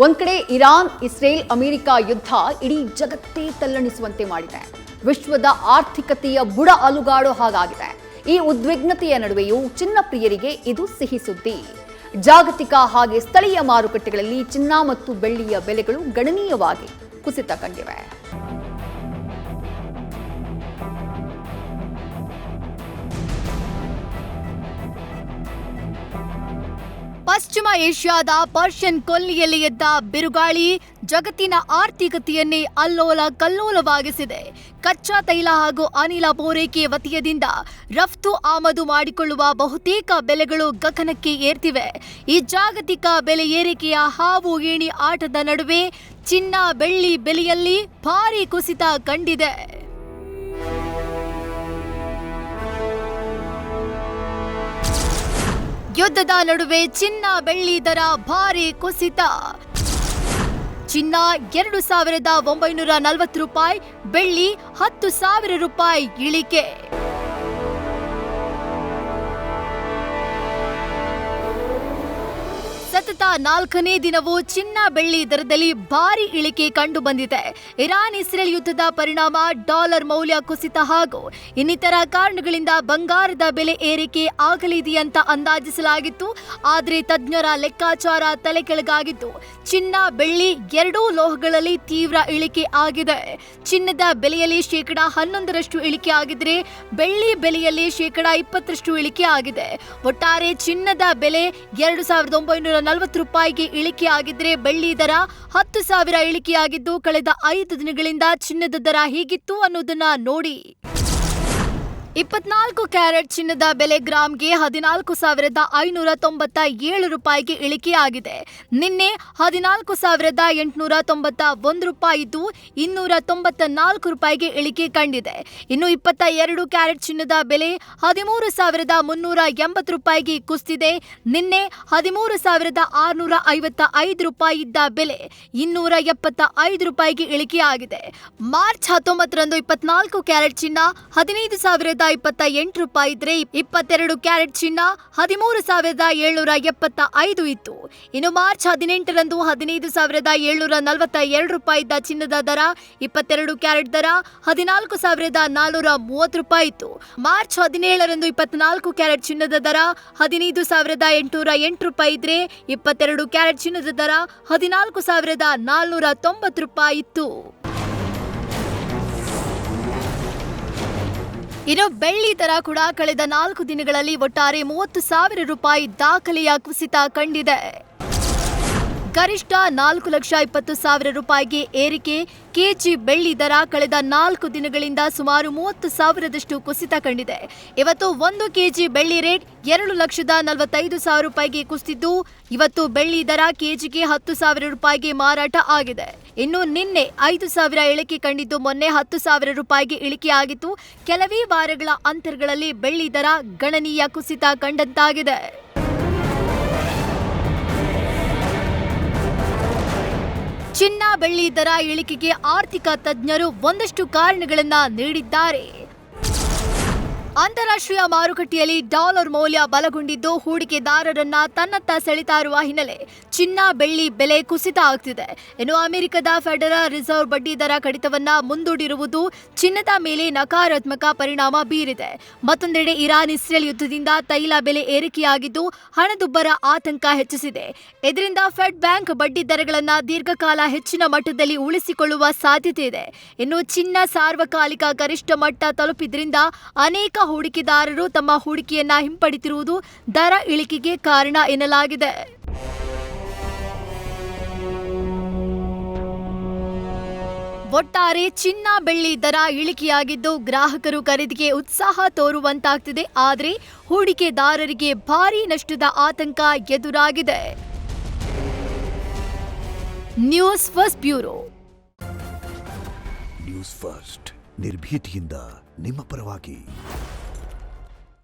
ಒಂದ್ ಕಡೆ Iran, Israel, America ಯುದ್ಧ ಇಡೀ ಜಗತ್ತೇ ತಲ್ಲಣಿಸುವಂತೆ ಮಾಡಿದೆ. ವಿಶ್ವದ ಆರ್ಥಿಕತೆಯ ಬುಡ ಅಲುಗಾಡೋ ಹಾಗಾಗಿದೆ. ಈ ಉದ್ವಿಗ್ನತೆಯ ನಡುವೆಯೂ ಚಿನ್ನ ಪ್ರಿಯರಿಗೆ ಇದು ಸಿಹಿ ಸುದ್ದಿ. ಜಾಗತಿಕ ಹಾಗೆ ಸ್ಥಳೀಯ ಮಾರುಕಟ್ಟೆಗಳಲ್ಲಿ ಚಿನ್ನ ಮತ್ತು ಬೆಳ್ಳಿಯ ಬೆಲೆಗಳು ಗಣನೀಯವಾಗಿ ಕುಸಿತ ಕಂಡಿವೆ. ಪಶ್ಚಿಮ ಏಷ್ಯಾದ ಪರ್ಷಿಯನ್ ಕೊಲ್ಲಿಯಲ್ಲಿ ಎದ್ದ ಬಿರುಗಾಳಿ ಜಗತ್ತಿನ ಆರ್ಥಿಕತೆಯನ್ನೇ ಅಲ್ಲೋಲ ಕಲ್ಲೋಲವಾಗಿಸಿದೆ. ಕಚ್ಚಾ ತೈಲ ಹಾಗೂ ಅನಿಲ ಪೂರೈಕೆ ವತಿಯದಿಂದ ರಫ್ತು ಆಮದು ಮಾಡಿಕೊಳ್ಳುವ ಬಹುತೇಕ ಬೆಲೆಗಳು ಗಗನಕ್ಕೆ ಏರ್ತಿವೆ. ಈ ಜಾಗತಿಕ ಬೆಲೆ ಏರಿಕೆಯ ಹಾವು ಏಣಿ ಆಟದ ನಡುವೆ ಚಿನ್ನ ಬೆಳ್ಳಿ ಬೆಲೆಯಲ್ಲಿ ಭಾರೀ ಕುಸಿತ ಕಂಡಿದೆ. ಯುದ್ಧದ ನಡುವೆ ಚಿನ್ನ ಬೆಳ್ಳಿ ದರ ಭಾರಿ ಕುಸಿತ. ಚಿನ್ನ 2,940 ರೂಪಾಯಿ, ಬೆಳ್ಳಿ 10,000 ರೂಪಾಯಿ ಇಳಿಕೆ. ಸತತ 4ನೇ ದಿನವೂ ಚಿನ್ನ ಬೆಳ್ಳಿ ದರದಲ್ಲಿ ಭಾರಿ ಇಳಿಕೆ ಕಂಡು ಬಂದಿದೆ. ಇರಾನ್ ಇಸ್ರೇಲ್ ಯುದ್ಧದ ಪರಿಣಾಮ ಡಾಲರ್ ಮೌಲ್ಯ ಕುಸಿತ ಹಾಗೂ ಇನ್ನಿತರ ಕಾರಣಗಳಿಂದ ಬಂಗಾರದ ಬೆಲೆ ಏರಿಕೆ ಆಗಲಿದೆಯಂತ ಅಂದಾಜಿಸಲಾಗಿತ್ತು. ಆದರೆ ತಜ್ಞರ ಲೆಕ್ಕಾಚಾರ ತಲೆಕೆಳಗಾಗಿದ್ದು ಚಿನ್ನ ಬೆಳ್ಳಿ ಎರಡೂ ಲೋಹಗಳಲ್ಲಿ ತೀವ್ರ ಇಳಿಕೆ ಆಗಿದೆ. ಚಿನ್ನದ ಬೆಲೆಯಲ್ಲಿ 11% ಇಳಿಕೆ ಆಗಿದ್ರೆ ಬೆಳ್ಳಿ ಬೆಲೆಯಲ್ಲಿ 20% ಇಳಿಕೆ ಆಗಿದೆ. ಒಟ್ಟಾರೆ ಚಿನ್ನದ ಬೆಲೆ 2,940 ರೂಪಾಯಿಗೆ ಇಳಿಕೆ ಆಗಿದ್ರೆ ಬೆಳ್ಳಿ ದರ 10,000 ಇಳಿಕೆಯಾಗಿದ್ದು ಕಳೆದ 5 ದಿನಗಳಿಂದ ಚಿನ್ನದ ದರ ಹೀಗಿತ್ತು ಅನ್ನೋದನ್ನ ನೋಡಿ. 24 ಕ್ಯಾರೆಟ್ ಚಿನ್ನದ ಬೆಲೆ ಗ್ರಾಂಗೆ 14,597 ರೂಪಾಯಿಗೆ ಇಳಿಕೆಯಾಗಿದೆ. ನಿನ್ನೆ 14,891 ರೂಪಾಯಿ ಇದ್ದು 294 ರೂಪಾಯಿಗೆ ಇಳಿಕೆ ಕಂಡಿದೆ. ಇನ್ನು 22 ಕ್ಯಾರೆಟ್ ಚಿನ್ನದ ಬೆಲೆ 13,380 ರೂಪಾಯಿಗೆ ಕುಸಿದಿದೆ. ನಿನ್ನೆ 13,655 ರೂಪಾಯಿ ಇದ್ದ ಬೆಲೆ 275 ರೂಪಾಯಿಗೆ ಇಳಿಕೆಯಾಗಿದೆ. ಮಾರ್ಚ್ 19ರಂದು 24 ಕ್ಯಾರೆಟ್ ಚಿನ್ನ 15,028 ರೂಪಾಯಿ ಇದ್ರೆ 22 ಕ್ಯಾರೆಟ್ ಚಿನ್ನ 13,775 ಇತ್ತು. ಇನ್ನು ಮಾರ್ಚ್ 18ರಂದು 15,742 ರೂಪಾಯಿ ಇದ್ದ ಚಿನ್ನದ ದರ 22 ಕ್ಯಾರೆಟ್ ದರ 14,430 ರೂಪಾಯಿ ಇತ್ತು. ಮಾರ್ಚ್ 17ರಂದು 24 ಕ್ಯಾರೆಟ್ ಚಿನ್ನದ ದರ 15,808 ರೂಪಾಯಿ ಇದ್ರೆ 22 ಕ್ಯಾರೆಟ್ ಚಿನ್ನದ ದರ 14,490 ರೂಪಾಯಿ ಇತ್ತು. ಇನ್ನು ಬೆಳ್ಳಿ ದರ ಕೂಡ ಕಳೆದ 4 ದಿನಗಳಲ್ಲಿ ಒಟ್ಟಾರೆ 30,000 ರೂಪಾಯಿ ದಾಖಲೆಯ ಕುಸಿತ ಕಂಡಿದೆ. ಗರಿಷ್ಠ 4,20,000 ರೂಪಾಯಿಗೆ ಏರಿಕೆ. ಕೆಜಿ ಬೆಳ್ಳಿ ದರ ಕಳೆದ 4 ದಿನಗಳಿಂದ ಸುಮಾರು 30,000ದಷ್ಟು ಕುಸಿತ ಕಂಡಿದೆ. ಇವತ್ತು 1 ಕೆಜಿ ಬೆಳ್ಳಿ ರೇಟ್ 2,45,000 ರೂಪಾಯಿಗೆ ಕುಸಿದಿದ್ದು ಇವತ್ತು ಬೆಳ್ಳಿ ದರ ಕೆಜಿಗೆ 10,000 ರೂಪಾಯಿಗೆ ಮಾರಾಟ ಆಗಿದೆ. ಇನ್ನು ನಿನ್ನೆ 5,000 ಇಳಿಕೆ ಕಂಡಿದ್ದು ಮೊನ್ನೆ 10,000 ರೂಪಾಯಿಗೆ ಇಳಿಕೆಯಾಗಿತ್ತು. ಕೆಲವೇ ವಾರಗಳ ಅಂತರಗಳಲ್ಲಿ ಬೆಳ್ಳಿ ದರ ಗಣನೀಯ ಕುಸಿತ ಕಂಡಂತಾಗಿದೆ. ಚಿನ್ನ ಬೆಳ್ಳಿ ದರ ಇಳಿಕೆಗೆ ಆರ್ಥಿಕ ತಜ್ಞರು ಒಂದಷ್ಟು ಕಾರಣಗಳನ್ನ ನೀಡಿದ್ದಾರೆ. ಅಂತಾರಾಷ್ಟ್ರೀಯ ಮಾರುಕಟ್ಟೆಯಲ್ಲಿ ಡಾಲರ್ ಮೌಲ್ಯ ಬಲಗೊಂಡಿದ್ದು ಹೂಡಿಕೆದಾರರನ್ನ ತನ್ನತ್ತ ಸೆಳೆತಾ ಇರುವ ಹಿನ್ನೆಲೆ ಚಿನ್ನ ಬೆಳ್ಳಿ ಬೆಲೆ ಕುಸಿತ ಆಗ್ತಿದೆ. ಇನ್ನು ಅಮೆರಿಕದ ಫೆಡರಲ್ ರಿಸರ್ವ್ ಬಡ್ಡಿ ದರ ಕಡಿತವನ್ನ ಮುಂದೂಡಿರುವುದು ಚಿನ್ನದ ಮೇಲೆ ನಕಾರಾತ್ಮಕ ಪರಿಣಾಮ ಬೀರಿದೆ. ಮತ್ತೊಂದೆಡೆ ಇರಾನ್ ಇಸ್ರೇಲ್ ಯುದ್ಧದಿಂದ ತೈಲ ಬೆಲೆ ಏರಿಕೆಯಾಗಿದ್ದು ಹಣದುಬ್ಬರ ಆತಂಕ ಹೆಚ್ಚಿಸಿದೆ. ಇದರಿಂದ ಫೆಡ್ ಬ್ಯಾಂಕ್ ಬಡ್ಡಿ ದರಗಳನ್ನ ದೀರ್ಘಕಾಲ ಹೆಚ್ಚಿನ ಮಟ್ಟದಲ್ಲಿ ಉಳಿಸಿಕೊಳ್ಳುವ ಸಾಧ್ಯತೆ ಇದೆ. ಇನ್ನು ಚಿನ್ನ ಸಾರ್ವಕಾಲಿಕ ಗರಿಷ್ಠ ಮಟ್ಟ ತಲುಪಿದ್ರಿಂದ ಅನೇಕ ಹೂಡಿಕೆದಾರರು ತಮ್ಮ ಹೂಡಿಕೆಯನ್ನ ಹಿಂಪಡೆದಿರುವುದು ದರ ಇಳಿಕೆಗೆ ಕಾರಣ ಎನ್ನಲಾಗಿದೆ. ಒಟ್ಟಾರೆ ಚಿನ್ನ ಬೆಳ್ಳಿ ದರ ಇಳಿಕೆಯಾಗಿದ್ದು ಗ್ರಾಹಕರು ಖರೀದಿಗೆ ಉತ್ಸಾಹ ತೋರುವಂತಾಗ್ತಿದೆ. ಆದರೆ ಹೂಡಿಕೆದಾರರಿಗೆ ಭಾರೀ ನಷ್ಟದ ಆತಂಕ ಎದುರಾಗಿದೆ. News first bureau. News first ನಿರ್ಭೀತಿಯಿಂದ ನಿಮ್ಮ ಪರವಾಗಿ.